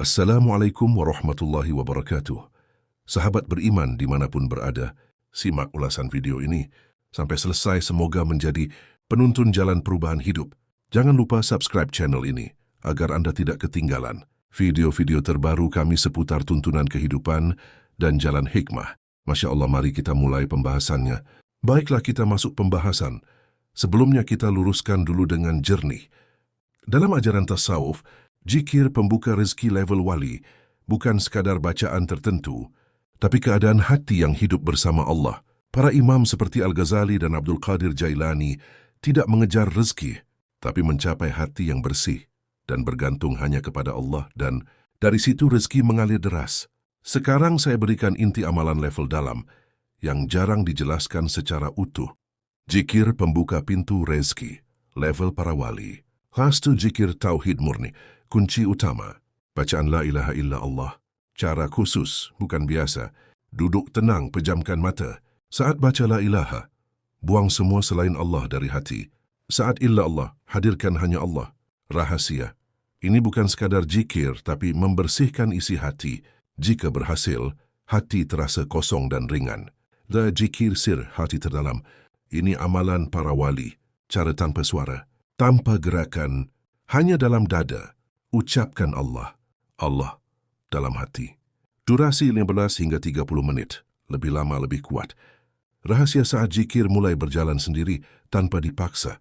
Assalamualaikum warahmatullahi wabarakatuh. Sahabat beriman dimanapun berada, simak ulasan video ini sampai selesai, semoga menjadi penuntun jalan perubahan hidup. Jangan lupa subscribe channel ini agar Anda tidak ketinggalan video-video terbaru kami seputar tuntunan kehidupan dan jalan hikmah. Masya Allah, mari kita mulai pembahasannya. Baiklah, kita masuk pembahasan. Sebelumnya kita luruskan dulu dengan jernih. Dalam ajaran tasawuf, zikir pembuka rezeki level wali bukan sekadar bacaan tertentu, tapi keadaan hati yang hidup bersama Allah. Para imam seperti Al-Ghazali dan Abdul Qadir Jailani tidak mengejar rezeki, tapi mencapai hati yang bersih dan bergantung hanya kepada Allah, dan dari situ rezeki mengalir deras. Sekarang saya berikan inti amalan level dalam yang jarang dijelaskan secara utuh. Zikir pembuka pintu rezeki, level para wali. Kelas 1, zikir tauhid murni. Kunci utama, bacaan la ilaha illa Allah. Cara khusus, bukan biasa. Duduk tenang, pejamkan mata. Saat baca la ilaha, buang semua selain Allah dari hati. Saat illa Allah, hadirkan hanya Allah. Rahasia, ini bukan sekadar zikir, tapi membersihkan isi hati. Jika berhasil, hati terasa kosong dan ringan. The zikir sir, hati terdalam. Ini amalan para wali. Cara tanpa suara, tanpa gerakan, hanya dalam dada. Ucapkan Allah, Allah dalam hati. Durasi 15 hingga 30 menit, lebih lama lebih kuat. Rahasia saat zikir mulai berjalan sendiri tanpa dipaksa.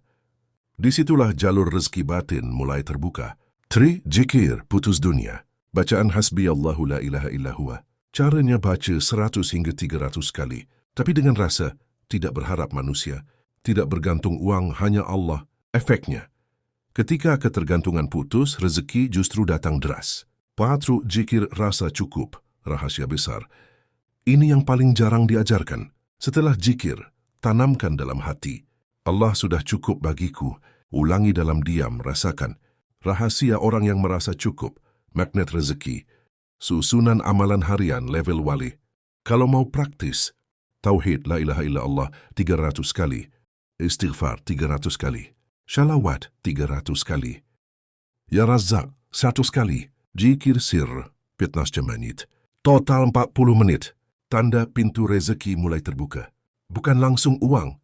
Disitulah jalur rezeki batin mulai terbuka. 3. Zikir putus dunia. Bacaan hasbi Allahu la ilaha illa huwa. Caranya baca 100 hingga 300 kali, tapi dengan rasa, tidak berharap manusia, tidak bergantung uang, hanya Allah. Efeknya, ketika ketergantungan putus, rezeki justru datang deras. 4. Zikir rasa cukup, rahasia besar. Ini yang paling jarang diajarkan. Setelah zikir, tanamkan dalam hati. Allah sudah cukup bagiku. Ulangi dalam diam, rasakan. Rahasia orang yang merasa cukup, magnet rezeki. Susunan amalan harian level wali. Kalau mau praktis, tauhid la ilaha illa Allah 300 kali. Istighfar 300 kali. Shalawat 300 kali. Ya Razak 100 kali. Zikir sir 15 menit. Total 40 menit. Tanda pintu rezeki mulai terbuka. Bukan langsung uang,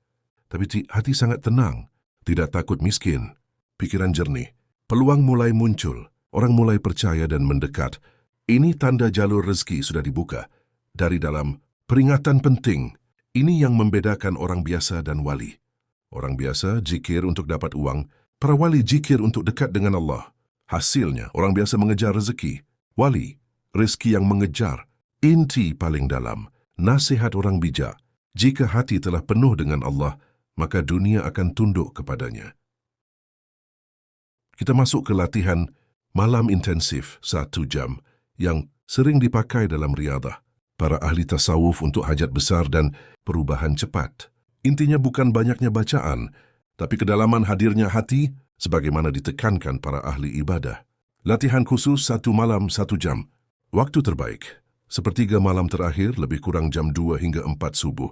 tapi hati sangat tenang. Tidak takut miskin. Pikiran jernih. Peluang mulai muncul. Orang mulai percaya dan mendekat. Ini tanda jalur rezeki sudah dibuka. Dari dalam, peringatan penting. Ini yang membedakan orang biasa dan wali. Orang biasa zikir untuk dapat uang, para wali zikir untuk dekat dengan Allah. Hasilnya, orang biasa mengejar rezeki. Wali, rezeki yang mengejar. Inti paling dalam, nasihat orang bijak. Jika hati telah penuh dengan Allah, maka dunia akan tunduk kepadanya. Kita masuk ke latihan malam intensif 1 jam yang sering dipakai dalam riadah. Para ahli tasawuf untuk hajat besar dan perubahan cepat. Intinya bukan banyaknya bacaan, tapi kedalaman hadirnya hati sebagaimana ditekankan para ahli ibadah. Latihan khusus 1 malam 1 jam. Waktu terbaik, sepertiga malam terakhir, lebih kurang jam 2 hingga 4 subuh.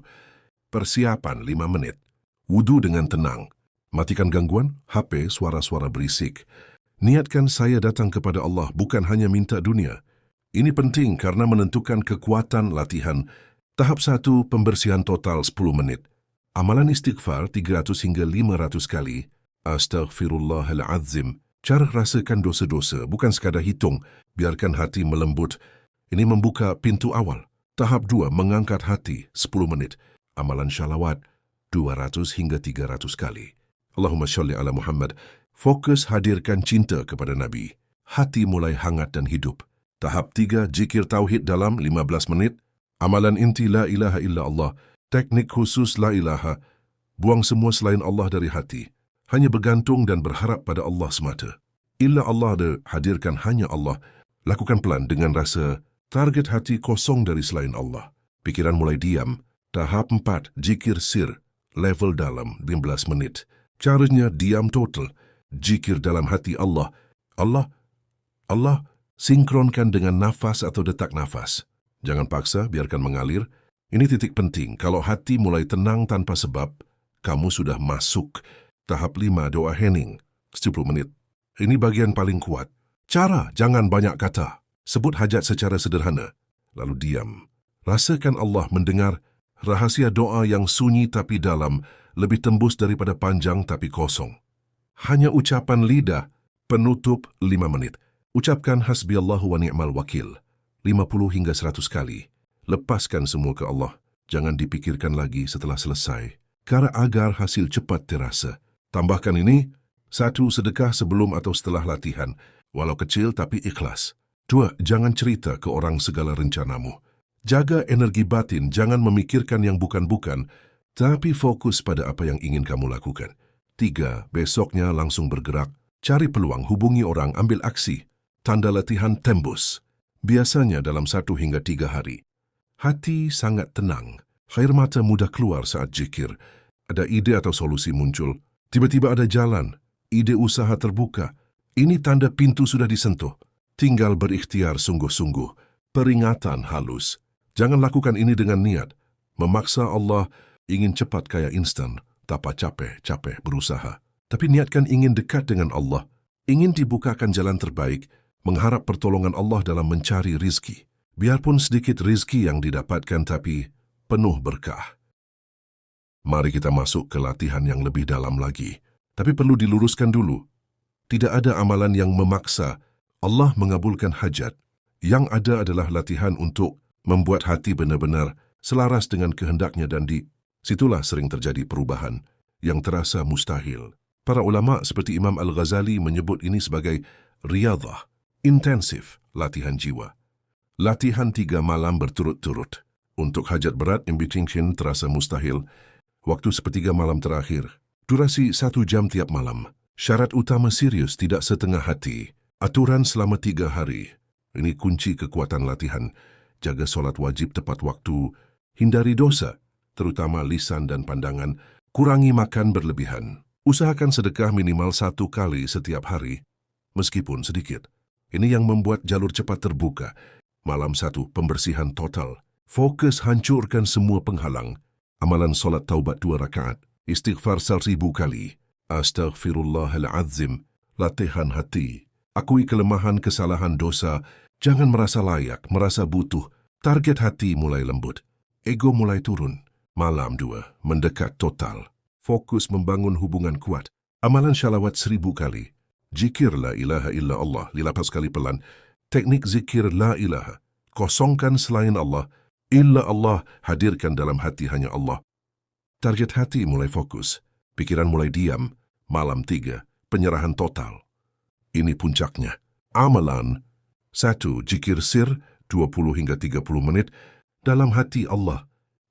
Persiapan 5 menit. Wudu dengan tenang. Matikan gangguan, HP, suara-suara berisik. Niatkan saya datang kepada Allah, bukan hanya minta dunia. Ini penting karena menentukan kekuatan latihan. Tahap 1, pembersihan total 10 menit. Amalan istighfar 300 hingga 500 kali. Astaghfirullahalazim. Cara rasakan dosa-dosa, bukan sekadar hitung. Biarkan hati melembut. Ini membuka pintu awal. Tahap 2, mengangkat hati 10 menit. Amalan syalawat 200 hingga 300 kali. Allahumma sholli ala Muhammad. Fokus hadirkan cinta kepada Nabi. Hati mulai hangat dan hidup. Tahap 3, zikir tauhid dalam 15 menit. Amalan inti la ilaha illa Allah. Teknik khusus la ilaha, buang semua selain Allah dari hati. Hanya bergantung dan berharap pada Allah semata. Illa Allah, hadirkan hanya Allah. Lakukan pelan dengan rasa target hati kosong dari selain Allah. Pikiran mulai diam. Tahap 4, zikir sir, level dalam 15 menit. Caranya diam total. Zikir dalam hati Allah. Allah, Allah, sinkronkan dengan nafas atau detak nafas. Jangan paksa, biarkan mengalir. Ini titik penting. Kalau hati mulai tenang tanpa sebab, kamu sudah masuk. Tahap 5, doa hening, 10 menit. Ini bagian paling kuat. Cara, jangan banyak kata. Sebut hajat secara sederhana, lalu diam. Rasakan Allah mendengar. Rahasia doa yang sunyi tapi dalam, lebih tembus daripada panjang tapi kosong. Hanya ucapan lidah, penutup 5 menit. Ucapkan hasbiyallahu wa ni'mal wakil 50 hingga 100 kali. Lepaskan semua ke Allah. Jangan dipikirkan lagi setelah selesai. Karena agar hasil cepat terasa. Tambahkan ini, 1 sedekah sebelum atau setelah latihan, walau kecil tapi ikhlas. 2, jangan cerita ke orang segala rencanamu. Jaga energi batin, jangan memikirkan yang bukan-bukan, tapi fokus pada apa yang ingin kamu lakukan. 3, besoknya langsung bergerak. Cari peluang, hubungi orang, ambil aksi. Tanda latihan tembus. Biasanya dalam 1 hingga 3 hari. Hati sangat tenang. Air mata mudah keluar saat zikir. Ada ide atau solusi muncul. Tiba-tiba ada jalan. Ide usaha terbuka. Ini tanda pintu sudah disentuh. Tinggal berikhtiar sungguh-sungguh. Peringatan halus. Jangan lakukan ini dengan niat. Memaksa Allah ingin cepat kaya instan, tanpa capek-capek berusaha. Tapi niatkan ingin dekat dengan Allah, ingin dibukakan jalan terbaik, mengharap pertolongan Allah dalam mencari rizki. Biarpun sedikit rizki yang didapatkan tapi penuh berkah. Mari kita masuk ke latihan yang lebih dalam lagi. Tapi perlu diluruskan dulu. Tidak ada amalan yang memaksa Allah mengabulkan hajat. Yang ada adalah latihan untuk membuat hati benar-benar selaras dengan kehendaknya dan di situlah sering terjadi perubahan yang terasa mustahil. Para ulama seperti Imam Al-Ghazali menyebut ini sebagai riyadhah, intensif latihan jiwa. Latihan 3 malam berturut-turut. Untuk hajat berat imbitingkin terasa mustahil. Waktu sepertiga malam terakhir. Durasi 1 jam tiap malam. Syarat utama serius, tidak setengah hati. Aturan selama 3 hari. Ini kunci kekuatan latihan. Jaga solat wajib tepat waktu, hindari dosa, terutama lisan dan pandangan, kurangi makan berlebihan. Usahakan sedekah minimal 1 kali setiap hari, meskipun sedikit. Ini yang membuat jalur cepat terbuka. Malam 1, pembersihan total. Fokus hancurkan semua penghalang. Amalan solat taubat 2 rakaat, istighfar 1000 kali. Astaghfirullahalazim, latihan hati. Akui kelemahan, kesalahan, dosa. Jangan merasa layak, merasa butuh. Target hati mulai lembut. Ego mulai turun. Malam 2, mendekat total. Fokus membangun hubungan kuat. Amalan syalawat 1000 kali. Zikir la ilaha illa Allah, 15 kali pelan. Teknik zikir la ilaha. Kosongkan selain Allah. Illa Allah, hadirkan dalam hati hanya Allah. Target hati mulai fokus. Pikiran mulai diam. Malam 3, penyerahan total. Ini puncaknya. Amalan 1. Zikir sir 20 hingga 30 menit dalam hati Allah.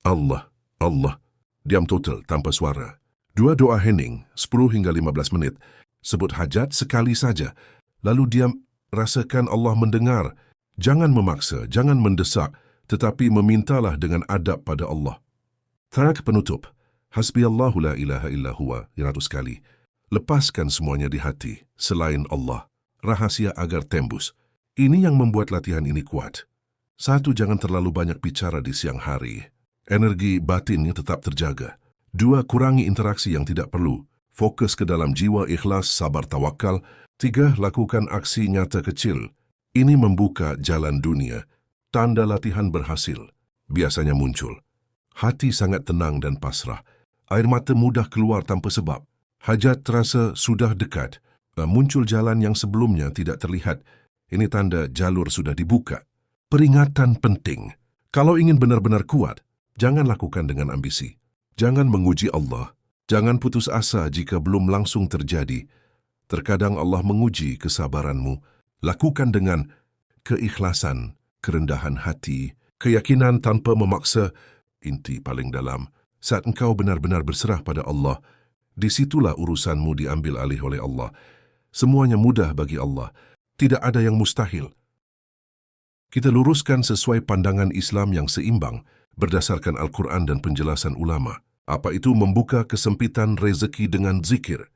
Allah, Allah. Diam total tanpa suara. 2. Doa hening 10 hingga 15 menit. Sebut hajat sekali saja. Lalu diam, rasakan Allah mendengar. Jangan memaksa, jangan mendesak, tetapi memintalah dengan adab pada Allah. Track penutup. Hasbiyallahu la ilaha illa huwa 100 kali. Lepaskan semuanya di hati, selain Allah. Rahasia agar tembus. Ini yang membuat latihan ini kuat. 1. Jangan terlalu banyak bicara di siang hari. Energi batinnya tetap terjaga. 2. Kurangi interaksi yang tidak perlu. Fokus ke dalam jiwa, ikhlas, sabar, tawakal. 3. Lakukan aksi nyata kecil. Ini membuka jalan dunia. Tanda latihan berhasil. Biasanya muncul. Hati sangat tenang dan pasrah. Air mata mudah keluar tanpa sebab. Hajat terasa sudah dekat. Muncul jalan yang sebelumnya tidak terlihat. Ini tanda jalur sudah dibuka. Peringatan penting. Kalau ingin benar-benar kuat, jangan lakukan dengan ambisi. Jangan menguji Allah. Jangan putus asa jika belum langsung terjadi. Terkadang Allah menguji kesabaranmu. Lakukan dengan keikhlasan, kerendahan hati, keyakinan tanpa memaksa. Inti paling dalam, saat engkau benar-benar berserah pada Allah, disitulah urusanmu diambil alih oleh Allah. Semuanya mudah bagi Allah. Tidak ada yang mustahil. Kita luruskan sesuai pandangan Islam yang seimbang berdasarkan Al-Quran dan penjelasan ulama. Apa itu membuka kesempitan rezeki dengan zikir?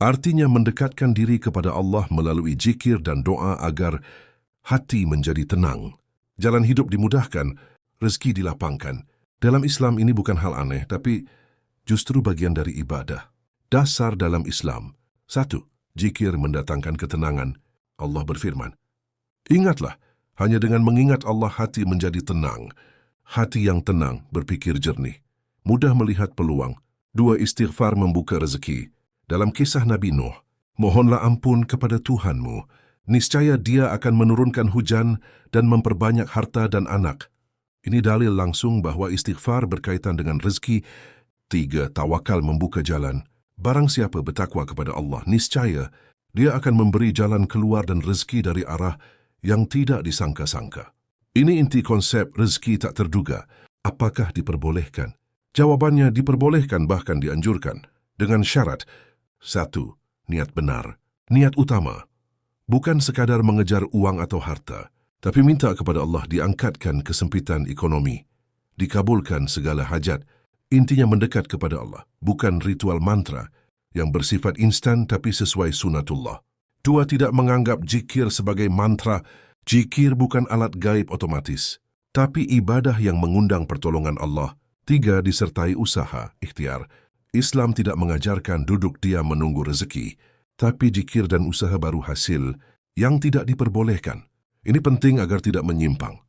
Artinya mendekatkan diri kepada Allah melalui zikir dan doa agar hati menjadi tenang. Jalan hidup dimudahkan, rezeki dilapangkan. Dalam Islam ini bukan hal aneh, tapi justru bagian dari ibadah. Dasar dalam Islam. 1. Zikir mendatangkan ketenangan. Allah berfirman, ingatlah, Hanya dengan mengingat Allah hati menjadi tenang. Hati yang tenang berpikir jernih, mudah melihat peluang. 2. Istighfar membuka rezeki. Dalam kisah Nabi Nuh, mohonlah ampun kepada Tuhanmu. Niscaya Dia akan menurunkan hujan dan memperbanyak harta dan anak. Ini dalil langsung bahwa istighfar berkaitan dengan rezeki. 3. Tawakal membuka jalan. Barang siapa bertakwa kepada Allah, niscaya Dia akan memberi jalan keluar dan rezeki dari arah yang tidak disangka-sangka. Ini inti konsep rezeki tak terduga. Apakah diperbolehkan? Jawabannya diperbolehkan, bahkan dianjurkan. Dengan syarat: 1. Niat benar. Niat utama. Bukan sekadar mengejar uang atau harta, tapi minta kepada Allah diangkatkan kesempitan ekonomi, dikabulkan segala hajat. Intinya mendekat kepada Allah, bukan ritual mantra yang bersifat instan tapi sesuai sunatullah. 2. Tidak menganggap zikir sebagai mantra. Zikir bukan alat gaib otomatis, tapi ibadah yang mengundang pertolongan Allah. 3. Disertai usaha, ikhtiar. Islam tidak mengajarkan duduk diam menunggu rezeki, tapi zikir dan usaha baru hasil yang tidak diperbolehkan. Ini penting agar tidak menyimpang.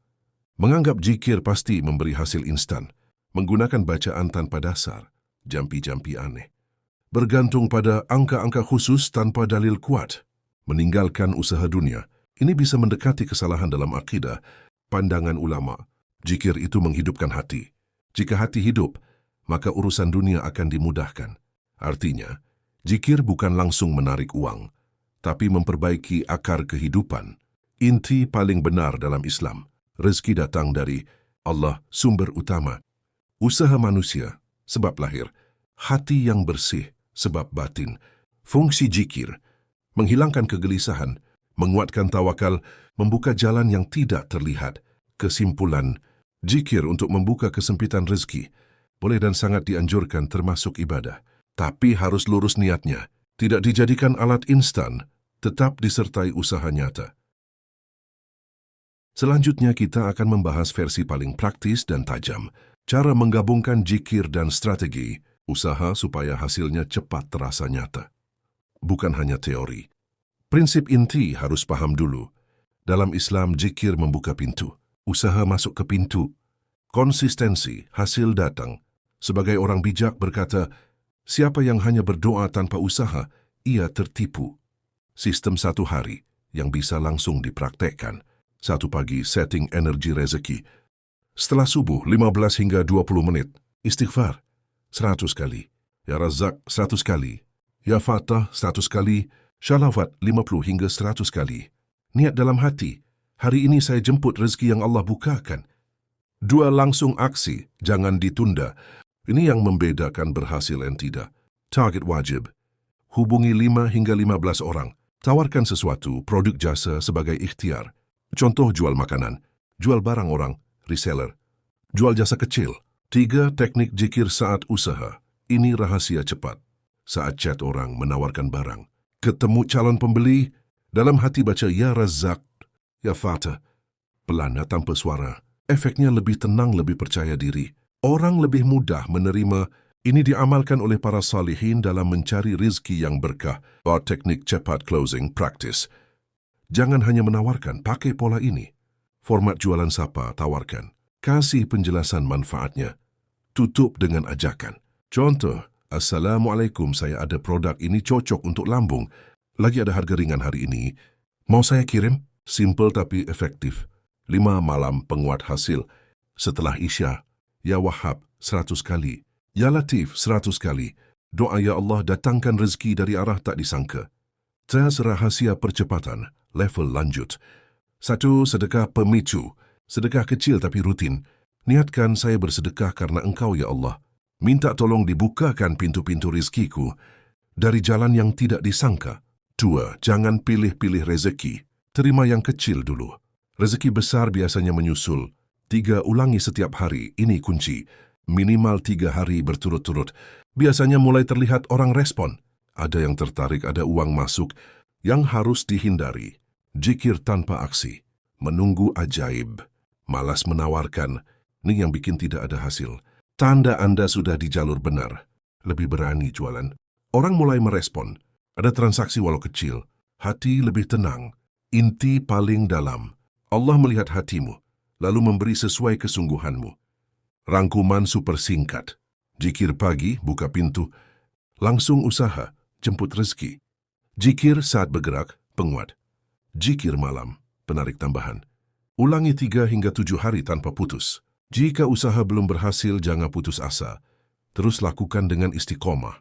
Menganggap zikir pasti memberi hasil instan, menggunakan bacaan tanpa dasar, jampi-jampi aneh, bergantung pada angka-angka khusus tanpa dalil kuat, meninggalkan usaha dunia. Ini bisa mendekati kesalahan dalam akidah. Pandangan ulama, zikir itu menghidupkan hati. Jika hati hidup, maka urusan dunia akan dimudahkan. Artinya, zikir bukan langsung menarik uang, tapi memperbaiki akar kehidupan. Inti paling benar dalam Islam, rezeki datang dari Allah, sumber utama. Usaha manusia, sebab lahir. Hati yang bersih, sebab batin. Fungsi zikir, menghilangkan kegelisahan, menguatkan tawakal, membuka jalan yang tidak terlihat. Kesimpulan, zikir untuk membuka kesempitan rezeki boleh dan sangat dianjurkan termasuk ibadah. Tapi harus lurus niatnya, tidak dijadikan alat instan, tetap disertai usaha nyata. Selanjutnya kita akan membahas versi paling praktis dan tajam, cara menggabungkan zikir dan strategi, usaha supaya hasilnya cepat terasa nyata. Bukan hanya teori. Prinsip inti harus paham dulu. Dalam Islam, zikir membuka pintu, usaha masuk ke pintu. Konsistensi, hasil datang. Sebagai orang bijak berkata, siapa yang hanya berdoa tanpa usaha, ia tertipu. Sistem 1 hari yang bisa langsung dipraktekkan. 1 pagi, setting energi rezeki. Setelah subuh, 15 hingga 20 menit. Istighfar, 100 kali. Ya Razak, 100 kali. Ya Fatah, 100 kali. Shalawat, 50 hingga 100 kali. Niat dalam hati, hari ini saya jemput rezeki yang Allah bukakan. 2. Langsung aksi, jangan ditunda. Ini yang membedakan berhasil dan tidak. Target wajib. Hubungi 5 hingga 15 orang. Tawarkan sesuatu, produk jasa sebagai ikhtiar. Contoh jual makanan, jual barang orang, reseller, jual jasa kecil. 3. Teknik zikir saat usaha. Ini rahasia cepat. Saat chat orang menawarkan barang, ketemu calon pembeli, dalam hati baca Ya Razak, Ya Fatah. Pelana tanpa suara. Efeknya lebih tenang, lebih percaya diri. Orang lebih mudah menerima. Ini diamalkan oleh para salihin dalam mencari rezeki yang berkah. Teknik cepat closing practice. Jangan hanya menawarkan, pakai pola ini. Format jualan sapa, tawarkan. Kasih penjelasan manfaatnya. Tutup dengan ajakan. Contoh, Assalamualaikum, saya ada produk ini cocok untuk lambung. Lagi ada harga ringan hari ini. Mau saya kirim? Simple tapi efektif. 5 malam penguat hasil. Setelah Isya, Ya Wahhab 100 kali. Ya Latif 100 kali. Doa Ya Allah datangkan rezeki dari arah tak disangka. 3. Rahasia percepatan. Level lanjut. 1. Sedekah pemicu. Sedekah kecil tapi rutin. Niatkan saya bersedekah karena Engkau ya Allah. Minta tolong dibukakan pintu-pintu rizkiku dari jalan yang tidak disangka. 2. Jangan pilih-pilih rezeki. Terima yang kecil dulu. Rezeki besar biasanya menyusul. 3. Ulangi setiap hari. Ini kunci. Minimal 3 hari berturut-turut. Biasanya mulai terlihat orang respon. Ada yang tertarik, ada uang masuk. Yang harus dihindari, zikir tanpa aksi, menunggu ajaib, malas menawarkan, ini yang bikin tidak ada hasil. Tanda Anda sudah di jalur benar, lebih berani jualan. Orang mulai merespon, ada transaksi walau kecil, hati lebih tenang. Inti paling dalam, Allah melihat hatimu, lalu memberi sesuai kesungguhanmu. Rangkuman super singkat. Jikir pagi, buka pintu. Langsung usaha, jemput rezeki. Jikir saat bergerak, penguat. Jikir malam, penarik tambahan. Ulangi 3 hingga 7 hari tanpa putus. Jika usaha belum berhasil, jangan putus asa. Terus lakukan dengan istiqomah.